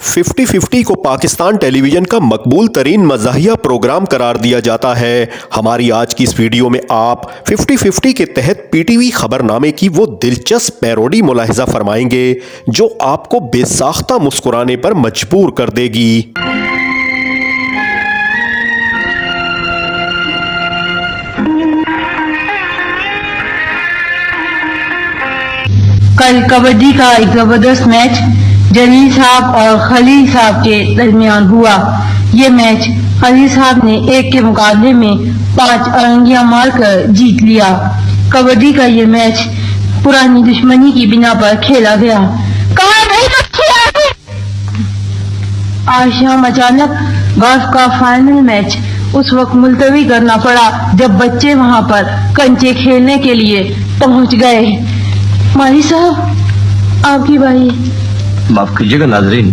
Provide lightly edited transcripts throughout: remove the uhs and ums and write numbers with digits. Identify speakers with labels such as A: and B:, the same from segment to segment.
A: 50-50 को पाकिस्तान टेलीविजन का मकबूल तरीन मज़ाहिया प्रोग्राम करार दिया जाता है। हमारी आज की इस वीडियो में आप 50-50 के तहत पीटीवी खबरनामे की वो दिलचस्प पैरोडी मुलाहिजा फरमाएंगे जो आपको बेसाख्ता मुस्कुराने पर मजबूर कर देगी।
B: कल कबड्डी का एक जबरदस्त मैच जलील साहब और खलील साहब के दरमियान हुआ। ये मैच खलील साहब ने 1 के मुकाबले में 5 अरंगियां मारकर जीत लिया। कबड्डी का ये मैच पुरानी दुश्मनी की बिना पर खेला गया। आज शाम अचानक गोल्फ का फाइनल मैच उस वक्त मुलतवी करना पड़ा जब बच्चे वहां पर कंचे खेलने के लिए पहुंच गए। माली साहब, आपकी बारी।
C: माफ कीजिएगा नाजरीन,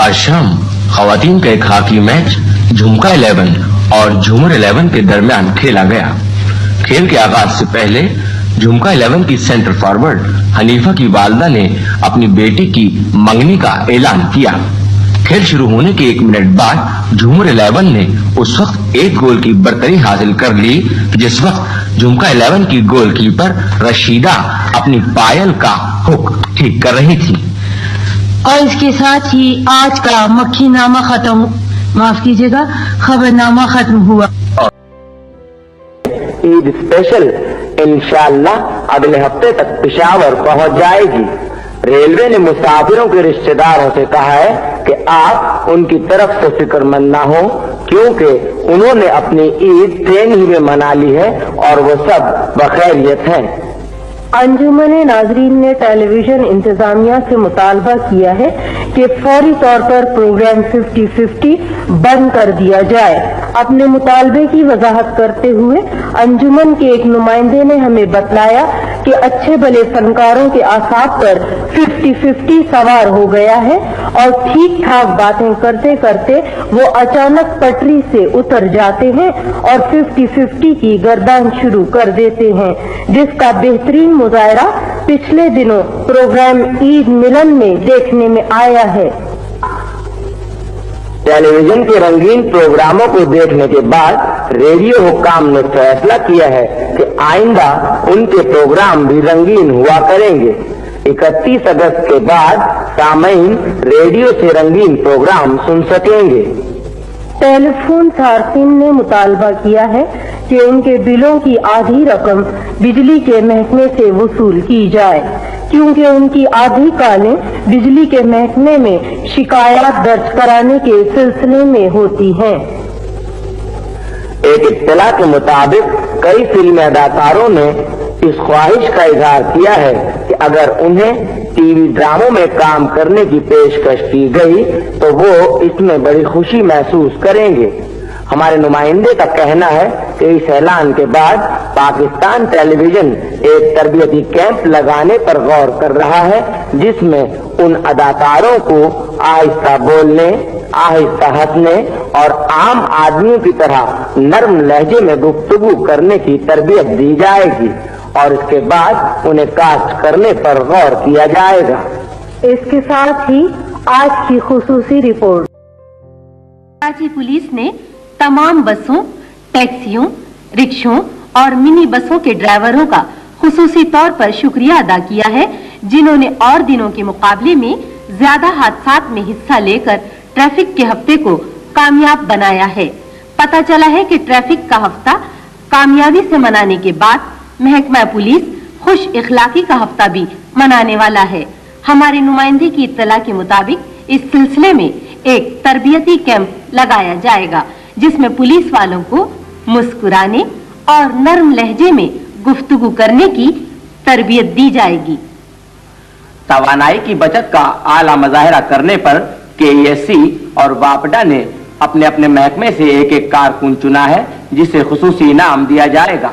C: आज शाम खवातीन का एक हॉकी मैच झुमका 11 और झूमर 11 के दरमियान खेला गया। खेल के आगाज से पहले झुमका 11 की सेंटर फॉरवर्ड हनीफा की वालदा ने अपनी बेटी की मंगनी का ऐलान किया। खेल शुरू होने के 1 मिनट बाद झूमर 11 ने उस वक्त 1 गोल की बरतरी हासिल कर ली जिस वक्त झुमका 11 की गोलकीपर रशीदा अपनी पायल का हुक ठीक कर रही थी।
B: और इसके साथ ही आज का मक्खी नामा खत्म, माफ कीजिएगा, खबरनामा खत्म हुआ।
D: ईद स्पेशल इंशाअल्लाह अगले हफ्ते तक पेशावर पहुंच जाएगी। रेलवे ने मुसाफिरों के रिश्तेदारों से कहा है कि आप उनकी तरफ से फिक्रमंद ना हो क्योंकि उन्होंने अपनी ईद ट्रेन ही में मना ली है और वो सब बखैरियत हैं।
E: अंजुमन नाजरीन ने टेलीविजन इंतजामिया से मुतालबा किया है कि फौरी तौर पर प्रोग्राम 50-50 बंद कर दिया जाए। अपने मुतालबे की वजाहत करते हुए अंजुमन के एक नुमाइंदे ने हमें बतलाया कि अच्छे भले फनकारों के आसाब पर 50-50 सवार हो गया है और ठीक ठाक बातें करते करते वो अचानक पटरी से उतर जाते हैं और 50-50 की गर्दान शुरू कर देते हैं, जिसका बेहतरीन मुजाहरा पिछले दिनों प्रोग्राम ईद मिलन में देखने में आया है।
D: टेलीविजन के रंगीन प्रोग्रामों को देखने के बाद रेडियो हुक्काम ने फैसला किया है कि आइंदा उनके प्रोग्राम भी रंगीन हुआ करेंगे। 31 अगस्त के बाद सामीन रेडियो से रंगीन प्रोग्राम सुन सकेंगे।
E: टेलीफोन सार्फिन ने मुतालबा किया है कि उनके बिलों की आधी रकम बिजली के महकमे से वसूल की जाए क्योंकि उनकी आधी कालें बिजली के महकमे में शिकायत दर्ज कराने के सिलसिले में होती हैं।
D: एक इत्तला के मुताबिक कई फिल्मी अदाकारों ने इस ख्वाहिश का इजहार किया है कि अगर उन्हें टीवी ड्रामों में काम करने की पेशकश की गई तो वो इसमें बड़ी खुशी महसूस करेंगे। हमारे नुमाइंदे का कहना है कि इस ऐलान के बाद पाकिस्तान टेलीविजन एक तरबियती कैंप लगाने पर गौर कर रहा है जिसमें उन अदाकारों को आहिस्ता बोलने, आहिस्ता हंसने और आम आदमियों की तरह नर्म लहजे में गुफ्तगू करने की तरबियत दी जाएगी और इसके बाद उन्हें कास्ट करने पर गौर किया जाएगा।
E: इसके साथ ही आज की खुसूसी रिपोर्ट।
F: कराची पुलिस ने तमाम बसों, टैक्सियों, रिक्शों और मिनी बसों के ड्राइवरों का खुसूसी तौर पर शुक्रिया अदा किया है जिन्होंने और दिनों के मुकाबले में ज्यादा हादसात में हिस्सा लेकर ट्रैफिक के हफ्ते को कामयाब बनाया है। पता चला है कि ट्रैफिक का हफ्ता कामयाबी से मनाने के बाद महकमा पुलिस खुश इखलाकी का हफ्ता भी मनाने वाला है। हमारे नुमाइंदे की इत्तला के मुताबिक इस सिलसिले में एक तरबियती कैंप लगाया जाएगा जिसमें पुलिस वालों को मुस्कुराने और नर्म लहजे में गुफ्तगू करने की तरबियत दी जाएगी।
G: तवानाई की बचत का आला मुजाहरा करने पर केईएससी और वापडा ने अपने अपने महकमे से एक कारकुन चुना है जिसे खुसूसी इनाम दिया जाएगा।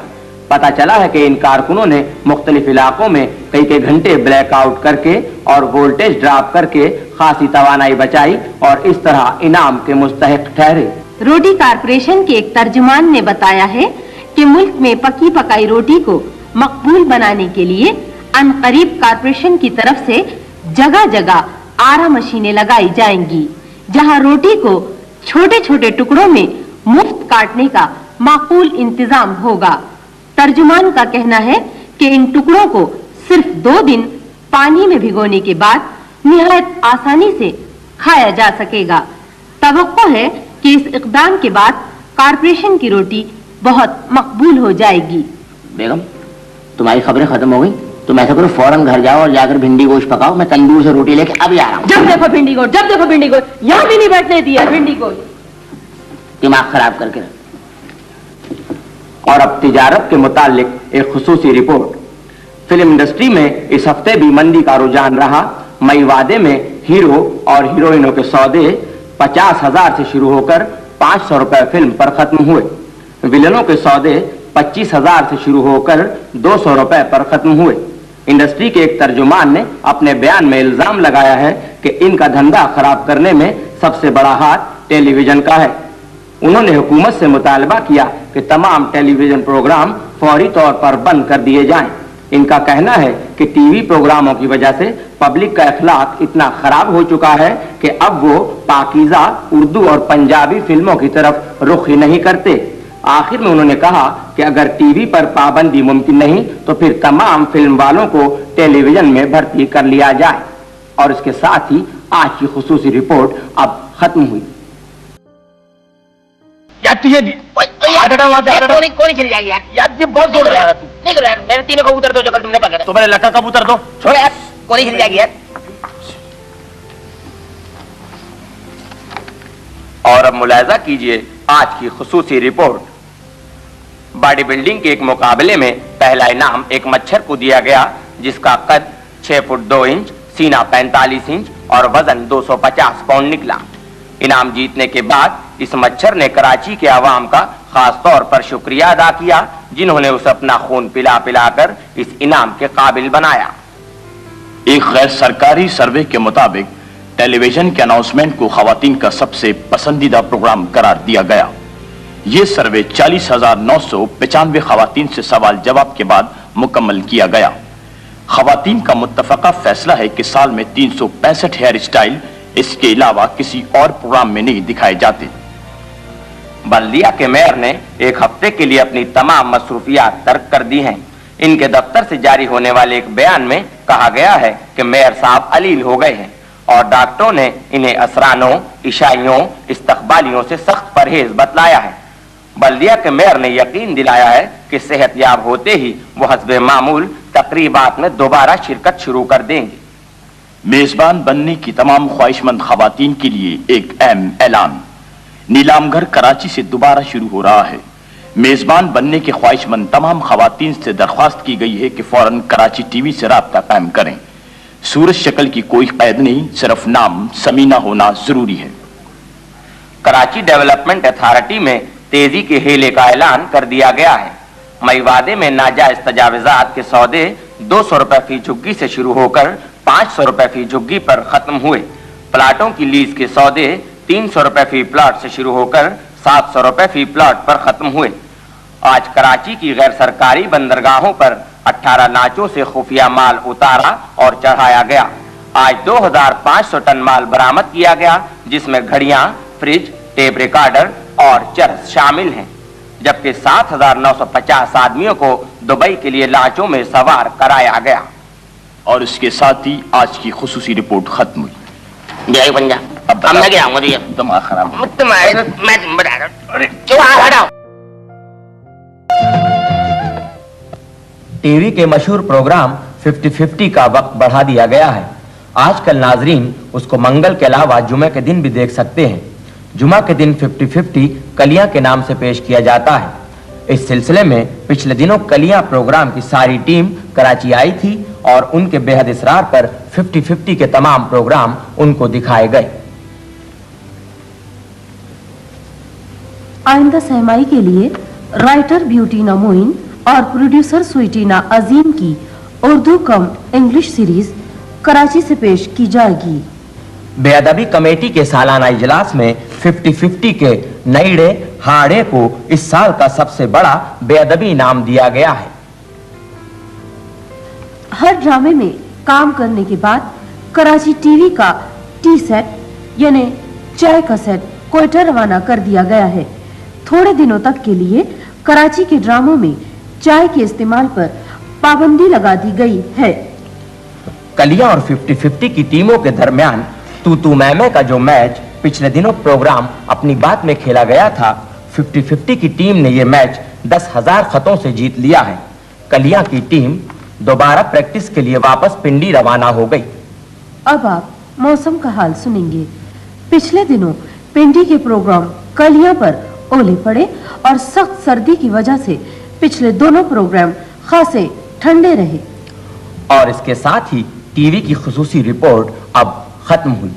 G: पता चला है कि इन कारकुनों ने मुख्तलिफ इलाकों में कई घंटे ब्लैकआउट करके और वोल्टेज ड्रॉप करके खासी तवानाई बचाई और इस तरह इनाम के मुस्तहिक ठहरे।
F: रोटी कारपोरेशन के एक तर्जुमान ने बताया है कि मुल्क में पकी पकाई रोटी को मकबूल बनाने के लिए अनकरीब कारपोरेशन की तरफ से जगह जगह आरा मशीनें लगाई जाएंगी, जहां रोटी को छोटे छोटे टुकड़ों में मुफ्त काटने का माकूल इंतजाम होगा। तर्जुमान का कहना है कि इन टुकड़ों को सिर्फ 2 दिन पानी में भिगोने के बाद निहायत आसानी से खाया जा सकेगा। तवक्को है कि इस इक़दाम के बाद कारपोरेशन की रोटी बहुत मकबूल हो जाएगी।
G: बेगम, तुम्हारी खबरें खत्म हो गई, तुम ऐसा करो फौरन घर जाओ और जाकर भिंडी गोश्त पकाओ, मैं तंदूर से रोटी लेके अभी आ रहा हूँ।
F: जब देखो भिंडी गोश्त, जब देखो भिंडी गोश्त, यहाँ भी नहीं बैठने दिया भिंडी गोश्त।
G: दिमाग खराब करके रख। और अब तिजारत के मुतालिक एक खुसूसी रिपोर्ट। फिल्म इंडस्ट्री में इस हफ्ते भी मंदी का रुझान रहा। मई वादे में हीरो और हीरोइनों के सौदे 50,000 से शुरू होकर 500 रुपए फिल्म पर खत्म हुए। विलनों के सौदे 25,000 से शुरू होकर 200 रुपए पर खत्म हुए। इंडस्ट्री के एक तर्जुमान ने अपने बयान में इल्जाम लगाया है कि इनका धंधा खराब करने में सबसे बड़ा हाथ टेलीविजन का है। उन्होंने हुकूमत से मुतालबा किया कि तमाम टेलीविजन प्रोग्राम फौरी तौर पर बंद कर दिए जाएं। इनका कहना है कि टीवी प्रोग्रामों की वजह से पब्लिक का अखलाक इतना खराब हो चुका है कि अब वो पाकीज़ा उर्दू और पंजाबी फिल्मों की तरफ रुख ही नहीं करते। आखिर में उन्होंने कहा कि अगर टीवी पर पाबंदी मुमकिन नहीं तो फिर तमाम फिल्म वालों को टेलीविजन में भर्ती कर लिया जाए। और इसके साथ ही आज की खुसूसी रिपोर्ट अब खत्म हुई।
C: कौन चली जाएगी यार? ये बहुत जोर रहा है तू। नहीं कर यार, मेरे तीनों कबूतर दो जो कल तुमने पकड़े। तो मेरे लड़का कबूतर दो। छोड़ यार, कौन चली जाएगी यार?
G: और अब मुलाहिजा कीजिए आज की खुसूसी रिपोर्ट। बॉडी बिल्डिंग के एक मुकाबले में पहला इनाम एक मच्छर को दिया गया, जिसका कद 6 फुट 2 इंच, सीना 45 इंच और वजन 250 पाउंड निकला। इनाम जीतने के बाद इस मच्छर ने कराची के आवाम का खास तौर पर शुक्रिया अदा किया, जिन्होंने उसे अपना खून पिला पिलाकर इस इनाम के काबिल बनाया।
H: एक गैर सरकारी सर्वे के मुताबिक टेलीविजन के अनाउंसमेंट को खवातीन का सबसे पसंदीदा प्रोग्राम करार दिया गया। ये सर्वे 40,995 खवातीन से सवाल जवाब के बाद मुकम्मल किया गया। खवातीन का मुत्तफका फैसला है कि साल में 365 हेयर स्टाइल इसके अलावा किसी और प्रोग्राम में नहीं दिखाए जाते।
G: बल्दिया के मेयर ने एक हफ्ते के लिए अपनी तमाम मसरूफियात तर्क कर दी हैं। इनके दफ्तर से जारी होने वाले एक बयान में कहा गया है कि मेयर साहब अलील हो गए हैं और डॉक्टरों ने इन्हें असरानों, इशाइयों, इस्तकबालियों से सख्त परहेज बतलाया है। बल्दिया के मेयर ने यकीन दिलाया है कि सेहतयाब होते ही वो हस्बे मामूल तकरीबात में दोबारा शिरकत शुरू कर देंगे।
H: मेजबान बनने की तमाम ख्वाहिशमंद खवातीन के लिए एक अहम ऐलान। नीलामघर कराची से दोबारा शुरू हो रहा है। मेजबान बनने के ख्वाहिशमंद तमाम खवातीन से दरख्वास्त की गई है कि फौरन कराची टीवी से राब्ता कायम करें। सूरत शक्ल की कोई कैद नहीं, सिर्फ नाम समीना होना जरूरी है।
G: कराची डेवलपमेंट अथॉरिटी में तेजी के हेले का ऐलान कर दिया गया है। मई वादे में नाजायज तजावजात के सौदे 200 रुपए फी झुग्गी से शुरू होकर 500 रुपए फी झुग्गी पर खत्म हुए। प्लाटों की लीज के सौदे 300 रुपए फी प्लॉट से शुरू होकर 700 रुपए फी प्लॉट पर खत्म हुए। आज कराची की गैर सरकारी बंदरगाहों पर 18 नाचों से खुफिया माल उतारा और चढ़ाया गया। आज 2500 टन माल बरामद किया गया, जिसमें घड़ियां, फ्रिज, टेप रिकॉर्डर और चरस शामिल हैं, जबकि 7,950 आदमियों को दुबई के लिए लांचों में सवार कराया गया।
H: और इसके साथ ही आज की खुसूसी रिपोर्ट खत्म हुई।
C: जय पंजा। अब मैं क्या आऊंगा?
H: दिमाग खराब।
C: मैं बता रहा हूं।
G: टीवी के मशहूर प्रोग्राम 50-50 का वक्त बढ़ा दिया गया है। आजकल नाजरीन उसको मंगल के अलावा जुमे के दिन भी देख सकते हैं। जुमा के दिन 50-50 कलियां के नाम से पेश किया जाता है। इस सिलसिले में पिछले दिनों कलियां प्रोग्राम की सारी टीम कराची आई थी और उनके बेहद इसरार पर 50-50 के तमाम प्रोग्राम उनको दिखाए गए।
F: आइंदा सहमाई के लिए राइटर ब्यूटीना मोइन और प्रोड्यूसर स्वीटीना अजीम की उर्दू कम इंग्लिश सीरीज कराची से पेश की जाएगी।
G: बेअदबी कमेटी के सालाना इजलास में 50-50 के नईड़े हाड़े को इस साल का सबसे बड़ा बेअदबी इनाम दिया गया है।
F: हर ड्रामे में काम करने के बाद कराची टीवी का टी सेट यानी चाय का सेट कोयटा रवाना कर दिया गया है। थोड़े दिनों तक के लिए कराची के ड्रामों में चाय के इस्तेमाल पर पाबंदी लगा दी गई है।
G: कलियां और 50-50 की टीमों के दरमियान तू मैं का जो मैच पिछले दिनों प्रोग्राम अपनी बात में खेला गया था, 50-50 की टीम ने यह मैच 10,000 खतों से जीत लिया है। कलियां की टीम दोबारा प्रैक्टिस के लिए वापस पिंडी रवाना हो गई।
F: अब आप मौसम का हाल सुनेंगे। पिछले दिनों पिंडी के प्रोग्राम कलियां पर ओले पड़े और सख्त सर्दी की वजह से पिछले दोनों प्रोग्राम खासे ठंडे रहे।
G: और इसके साथ ही टीवी की खुसूसी रिपोर्ट अब खत्म हुई।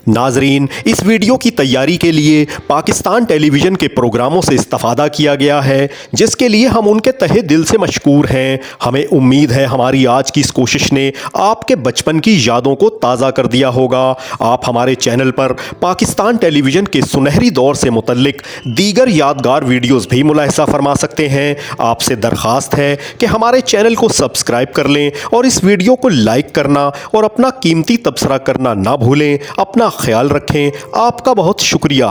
A: नाजरीन, इस वीडियो की तैयारी के लिए पाकिस्तान टेलीविज़न के प्रोग्रामों से इस्तेफादा किया गया है, जिसके लिए हम उनके तहे दिल से मशकूर हैं। हमें उम्मीद है हमारी आज की इस कोशिश ने आपके बचपन की यादों को ताज़ा कर दिया होगा। आप हमारे चैनल पर पाकिस्तान टेलीविज़न के सुनहरी दौर से मुतल्लिक दीगर यादगार वीडियोज़ भी मुलाहिज़ा फरमा सकते हैं। आपसे दरख्वास्त है कि हमारे चैनल को सब्सक्राइब कर लें और इस वीडियो को लाइक करना और अपना कीमती तबसरा करना ना भूलें। अपना ख्याल रखें। आपका बहुत शुक्रिया।